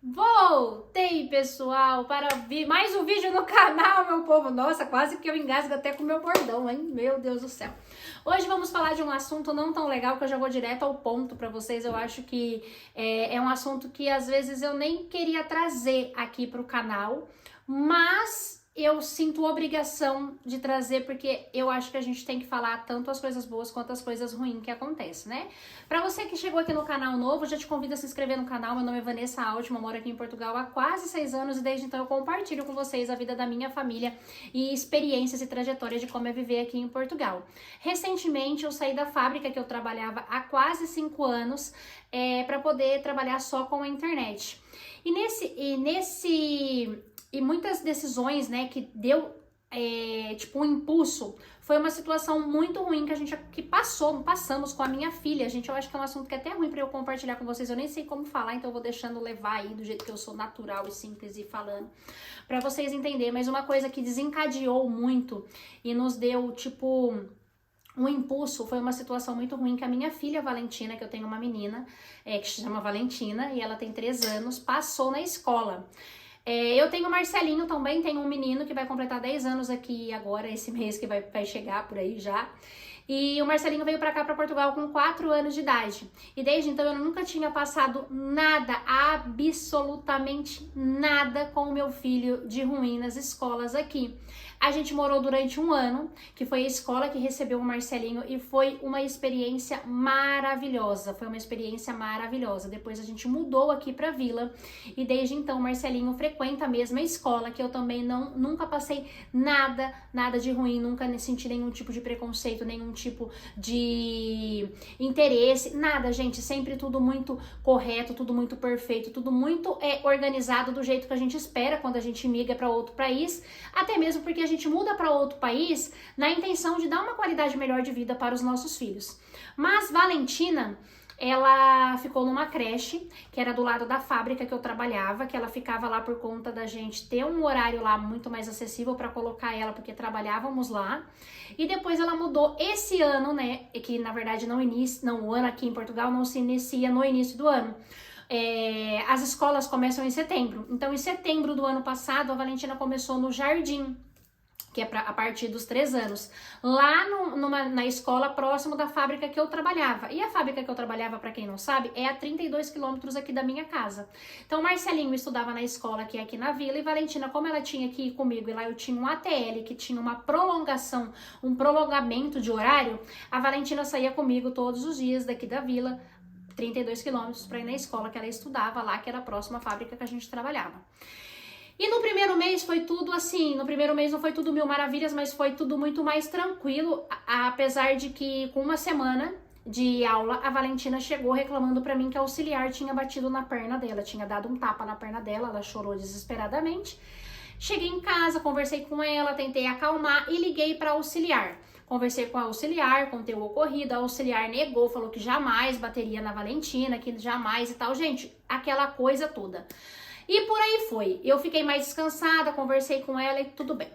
Voltei, pessoal, para mais um vídeo no canal, meu povo. Nossa, quase que eu engasgo até com o meu bordão, hein? Meu Deus do céu. Hoje vamos falar de um assunto não tão legal, que eu já vou direto ao ponto para vocês. Eu acho que é um assunto que às vezes eu nem queria trazer aqui pro canal, mas eu sinto obrigação de trazer porque eu acho que a gente tem que falar tanto as coisas boas quanto as coisas ruins que acontecem, né? Pra você que chegou aqui no canal novo, já te convido a se inscrever no canal. Meu nome é Vanessa Altman, moro aqui em Portugal há quase 6 anos e desde então eu compartilho com vocês a vida da minha família e experiências e trajetórias de como é viver aqui em Portugal. Recentemente eu saí da fábrica que eu trabalhava há quase 5 anos para poder trabalhar só com a internet. E muitas decisões, né, que deu tipo um impulso, foi uma situação muito ruim que a gente passamos com a minha filha. Gente, eu acho que é um assunto que é até ruim para eu compartilhar com vocês, eu nem sei como falar, então eu vou deixando levar aí do jeito que eu sou, natural e simples e falando, para vocês entenderem. Mas uma coisa que desencadeou muito e nos deu, tipo, um impulso, foi uma situação muito ruim que a minha filha Valentina, que eu tenho uma menina que se chama Valentina e ela tem 3 anos, passou na escola. Eu tenho o Marcelinho também, tenho um menino que vai completar 10 anos aqui agora, esse mês que vai chegar por aí já. E o Marcelinho veio pra cá, pra Portugal, com 4 anos de idade. E desde então eu nunca tinha passado nada, absolutamente nada com o meu filho de ruim nas escolas aqui. A gente morou durante 1 ano, que foi a escola que recebeu o Marcelinho, e foi uma experiência maravilhosa. Foi uma experiência maravilhosa. Depois a gente mudou aqui pra Vila, e desde então o Marcelinho frequenta a mesma escola, que eu também nunca passei nada de ruim, nunca senti nenhum tipo de preconceito, nenhum tipo de interesse, nada, gente. Sempre tudo muito correto, tudo muito perfeito, tudo muito organizado do jeito que a gente espera quando a gente migra para outro país, até mesmo porque a gente muda para outro país na intenção de dar uma qualidade melhor de vida para os nossos filhos. Mas Valentina, ela ficou numa creche, que era do lado da fábrica que eu trabalhava, que ela ficava lá por conta da gente ter um horário lá muito mais acessível para colocar ela, porque trabalhávamos lá. E depois ela mudou esse ano, né, que na verdade o ano aqui em Portugal não se inicia no início do ano. As escolas começam em setembro. Então, em setembro do ano passado, a Valentina começou no jardim, que é a partir dos 3 anos, lá na escola próximo da fábrica que eu trabalhava. E a fábrica que eu trabalhava, para quem não sabe, é a 32 quilômetros aqui da minha casa. Então, Marcelinho estudava na escola que é aqui na Vila, e Valentina, como ela tinha que ir comigo, e lá eu tinha um ATL, que tinha uma prolongação, um prolongamento de horário, a Valentina saía comigo todos os dias daqui da Vila, 32 quilômetros, para ir na escola que ela estudava lá, que era a próxima fábrica que a gente trabalhava. E no primeiro mês foi tudo assim, no primeiro mês não foi tudo mil maravilhas, mas foi tudo muito mais tranquilo, apesar de que com 1 semana de aula, a Valentina chegou reclamando pra mim que a auxiliar tinha batido na perna dela, tinha dado um tapa na perna dela, ela chorou desesperadamente. Cheguei em casa, conversei com ela, tentei acalmar e liguei pra auxiliar. Conversei com a auxiliar, contei o ocorrido, a auxiliar negou, falou que jamais bateria na Valentina, que jamais e tal. Gente, aquela coisa toda. E por aí foi. Eu fiquei mais descansada, conversei com ela e tudo bem.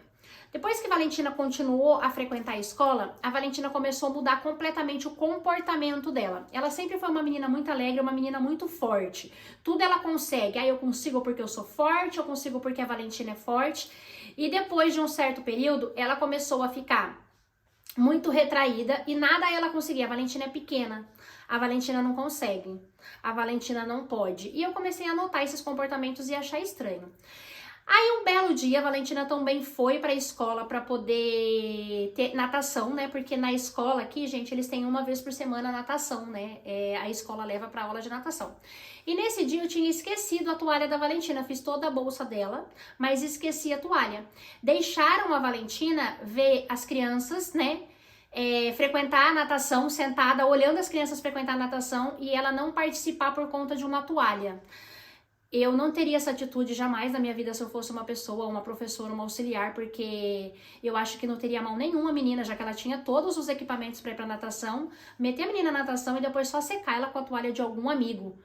Depois que a Valentina continuou a frequentar a escola, a Valentina começou a mudar completamente o comportamento dela. Ela sempre foi uma menina muito alegre, uma menina muito forte. Tudo ela consegue. Eu consigo porque eu sou forte, eu consigo porque a Valentina é forte. E depois de um certo período, ela começou a ficar muito retraída e nada ela conseguia. A Valentina é pequena, a Valentina não consegue, a Valentina não pode. E eu comecei a notar esses comportamentos e achar estranho. Aí um belo dia a Valentina também foi pra escola pra poder ter natação, né? Porque na escola aqui, gente, eles têm 1 vez por semana natação, né? A escola leva pra aula de natação. E nesse dia eu tinha esquecido a toalha da Valentina, fiz toda a bolsa dela, mas esqueci a toalha. Deixaram a Valentina ver as crianças, né? Frequentar a natação, sentada, olhando as crianças frequentar a natação e ela não participar por conta de uma toalha. Eu não teria essa atitude jamais na minha vida se eu fosse uma pessoa, uma professora, uma auxiliar, porque eu acho que não teria mão nenhuma a menina, já que ela tinha todos os equipamentos para ir pra natação, meter a menina na natação e depois só secar ela com a toalha de algum amigo.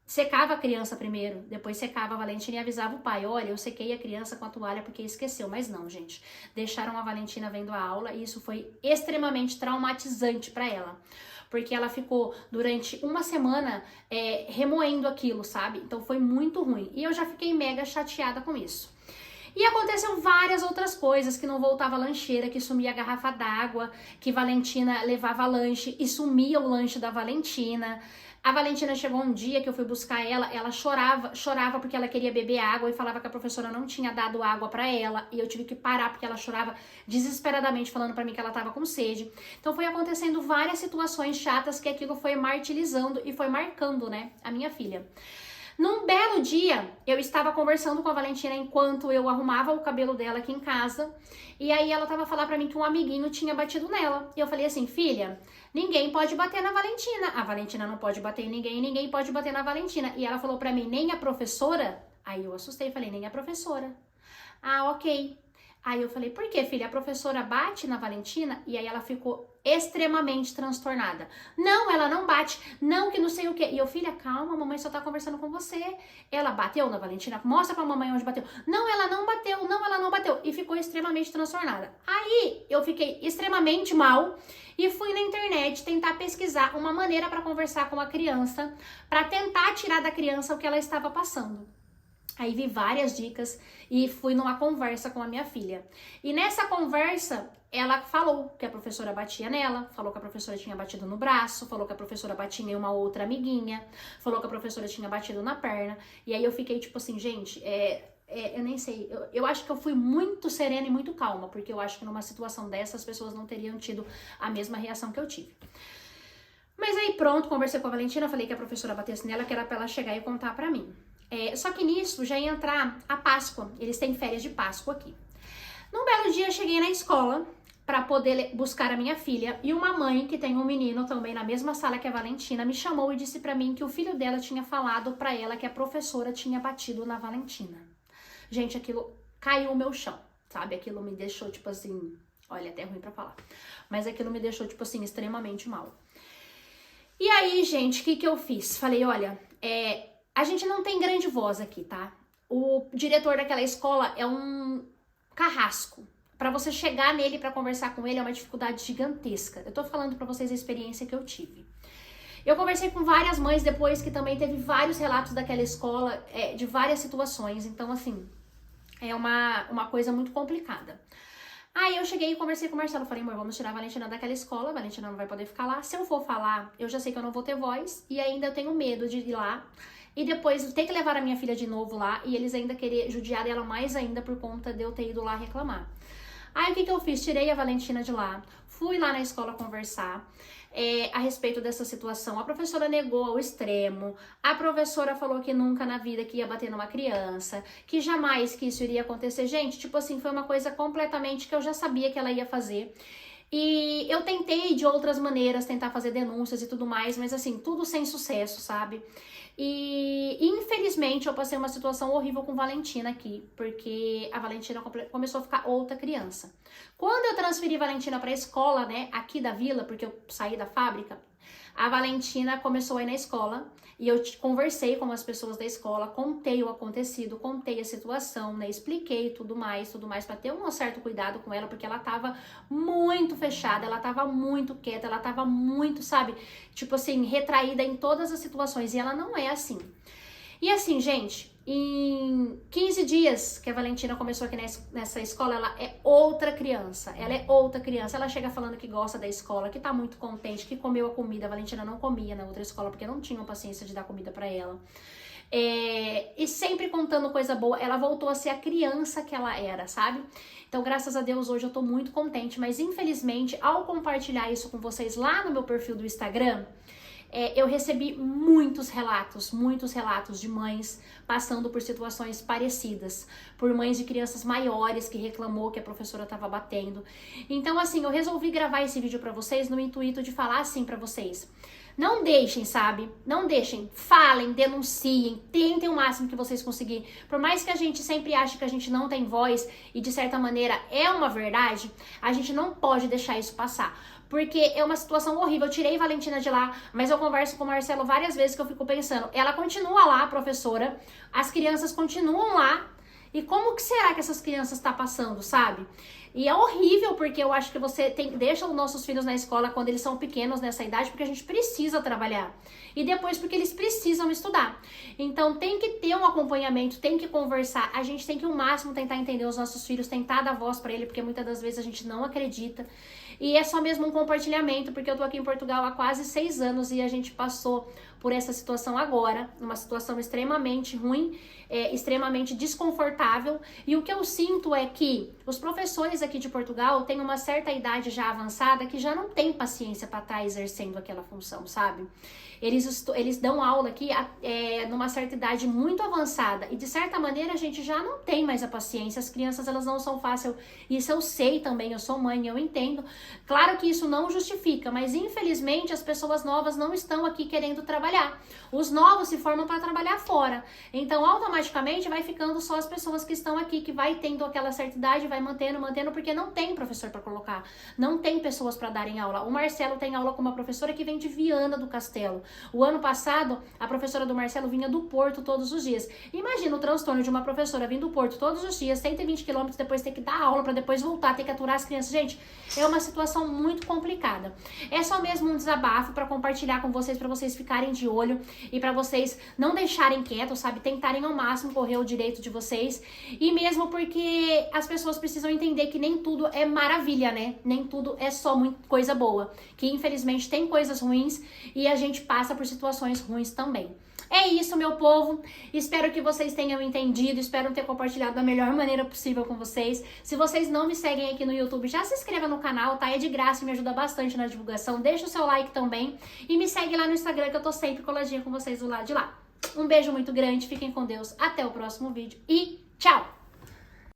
Secava a criança primeiro, depois secava a Valentina e avisava o pai, olha, eu sequei a criança com a toalha porque esqueceu. Mas não, gente, deixaram a Valentina vendo a aula e isso foi extremamente traumatizante para ela. porque ela ficou durante uma semana remoendo aquilo, sabe? Então foi muito ruim. E eu já fiquei mega chateada com isso. E aconteceu várias outras coisas, que não voltava a lancheira, que sumia a garrafa d'água, que Valentina levava lanche e sumia o lanche da Valentina. A Valentina chegou um dia que eu fui buscar ela chorava porque ela queria beber água e falava que a professora não tinha dado água pra ela, e eu tive que parar porque ela chorava desesperadamente falando pra mim que ela tava com sede. Então foi acontecendo várias situações chatas que aquilo foi martirizando e foi marcando, né, a minha filha. Num belo dia, eu estava conversando com a Valentina enquanto eu arrumava o cabelo dela aqui em casa, e aí ela tava falando pra mim que um amiguinho tinha batido nela. E eu falei assim, filha, ninguém pode bater na Valentina. A Valentina não pode bater em ninguém, ninguém pode bater na Valentina. E ela falou pra mim, nem a professora? Aí eu assustei e falei, nem a professora. Ah, ok. Aí eu falei, por que, filha? A professora bate na Valentina? E aí ela ficou extremamente transtornada. Não, ela não bate. Não, que não sei o quê. E eu, filha, calma, a mamãe só tá conversando com você. Ela bateu na Valentina? Mostra pra mamãe onde bateu. Não, ela não bateu. Não, ela não bateu. E ficou extremamente transtornada. Aí eu fiquei extremamente mal e fui na internet tentar pesquisar uma maneira pra conversar com a criança, pra tentar tirar da criança o que ela estava passando. Aí vi várias dicas e fui numa conversa com a minha filha. E nessa conversa, ela falou que a professora batia nela, falou que a professora tinha batido no braço, falou que a professora batia em uma outra amiguinha, falou que a professora tinha batido na perna. E aí eu fiquei tipo assim, gente, eu nem sei, eu acho que eu fui muito serena e muito calma, porque eu acho que numa situação dessa as pessoas não teriam tido a mesma reação que eu tive. Mas aí pronto, conversei com a Valentina, falei que a professora batesse nela, que era pra ela chegar e contar pra mim. Só que nisso já ia entrar a Páscoa, eles têm férias de Páscoa aqui. Num belo dia eu cheguei na escola para poder buscar a minha filha e uma mãe que tem um menino também na mesma sala que a Valentina me chamou e disse para mim que o filho dela tinha falado para ela que a professora tinha batido na Valentina. Gente, aquilo caiu o meu chão, sabe? Aquilo me deixou tipo assim, olha, até ruim para falar, mas aquilo me deixou tipo assim extremamente mal. E aí, gente, o que eu fiz? Falei, olha, a gente não tem grande voz aqui, tá? O diretor daquela escola é um carrasco. Pra você chegar nele pra conversar com ele é uma dificuldade gigantesca. Eu tô falando pra vocês a experiência que eu tive. Eu conversei com várias mães depois que também teve vários relatos daquela escola, de várias situações. Então, assim, é uma coisa muito complicada. Aí eu cheguei e conversei com o Marcelo, falei, amor, vamos tirar a Valentina daquela escola, a Valentina não vai poder ficar lá. Se eu for falar, eu já sei que eu não vou ter voz e ainda eu tenho medo de ir lá. E depois ter que levar a minha filha de novo lá e eles ainda querer judiar dela mais ainda por conta de eu ter ido lá reclamar. Aí o que eu fiz? Tirei a Valentina de lá, fui lá na escola conversar a respeito dessa situação. A professora negou ao extremo, a professora falou que nunca na vida que ia bater numa criança, que jamais que isso iria acontecer. Gente, tipo assim, foi uma coisa completamente que eu já sabia que ela ia fazer. E eu tentei de outras maneiras tentar fazer denúncias e tudo mais, mas assim, tudo sem sucesso, sabe? E infelizmente eu passei uma situação horrível com Valentina aqui, porque a Valentina começou a ficar outra criança. Quando eu transferi Valentina pra escola, né, aqui da vila, porque eu saí da fábrica, a Valentina começou a ir na escola e eu conversei com as pessoas da escola, contei o acontecido, contei a situação, né, expliquei tudo mais pra ter um certo cuidado com ela, porque ela tava muito fechada, ela tava muito quieta, ela tava muito, sabe, tipo assim, retraída em todas as situações e ela não é assim. E assim, gente, em 15 dias que a Valentina começou aqui nessa escola, ela é outra criança. Ela é outra criança. Ela chega falando que gosta da escola, que tá muito contente, que comeu a comida. A Valentina não comia na outra escola porque não tinham paciência de dar comida pra ela. E sempre contando coisa boa. Ela voltou a ser a criança que ela era, sabe? Então, graças a Deus, hoje eu tô muito contente. Mas, infelizmente, ao compartilhar isso com vocês lá no meu perfil do Instagram, eu recebi muitos relatos de mães passando por situações parecidas, por mães de crianças maiores que reclamou que a professora estava batendo. Então, assim, eu resolvi gravar esse vídeo pra vocês no intuito de falar assim pra vocês. Não deixem, sabe? Não deixem. Falem, denunciem, tentem o máximo que vocês conseguirem. Por mais que a gente sempre ache que a gente não tem voz e de certa maneira é uma verdade, a gente não pode deixar isso passar. Porque é uma situação horrível. Eu tirei Valentina de lá, mas eu converso com o Marcelo várias vezes que eu fico pensando, ela continua lá, professora, as crianças continuam lá, E como que será que essas crianças estão passando, sabe? E é horrível porque eu acho que você deixa os nossos filhos na escola quando eles são pequenos nessa idade, porque a gente precisa trabalhar. E depois porque eles precisam estudar. Então tem que ter um acompanhamento, tem que conversar. A gente tem que, ao máximo, tentar entender os nossos filhos, tentar dar voz pra ele, porque muitas das vezes a gente não acredita. E é só mesmo um compartilhamento, porque eu tô aqui em Portugal há quase 6 anos e a gente passou por essa situação agora, uma situação extremamente ruim, extremamente desconfortável. E o que eu sinto é que os professores aqui de Portugal têm uma certa idade já avançada que já não tem paciência para estar exercendo aquela função, sabe? Eles dão aula aqui numa certa idade muito avançada e de certa maneira a gente já não tem mais a paciência. As crianças, elas não são fáceis, isso eu sei também, eu sou mãe, eu entendo. Claro que isso não justifica, mas infelizmente as pessoas novas não estão aqui querendo trabalhar. Os novos se formam para trabalhar fora. Então automaticamente vai ficando só as pessoas que estão aqui, que vai tendo aquela certa idade, vai mantendo, porque não tem professor para colocar, não tem pessoas para darem aula. O Marcelo tem aula com uma professora que vem de Viana do Castelo. O ano passado, a professora do Marcelo vinha do Porto todos os dias. Imagina o transtorno de uma professora vindo do Porto todos os dias, 120 quilômetros, depois ter que dar aula para depois voltar, ter que aturar as crianças. Gente, é uma situação muito complicada. É só mesmo um desabafo para compartilhar com vocês, para vocês ficarem de olho e para vocês não deixarem quieto, sabe? Tentarem ao máximo correr o direito de vocês. E mesmo porque as pessoas precisam entender que nem tudo é maravilha, né? Nem tudo é só muita coisa boa. Que infelizmente tem coisas ruins e a gente passa por situações ruins também. É isso, meu povo. Espero que vocês tenham entendido, espero ter compartilhado da melhor maneira possível com vocês. Se vocês não me seguem aqui no YouTube, já se inscreva no canal, tá? É de graça e me ajuda bastante na divulgação. Deixa o seu like também e me segue lá no Instagram, que eu tô sempre coladinha com vocês do lado de lá. Um beijo muito grande, fiquem com Deus, até o próximo vídeo e tchau!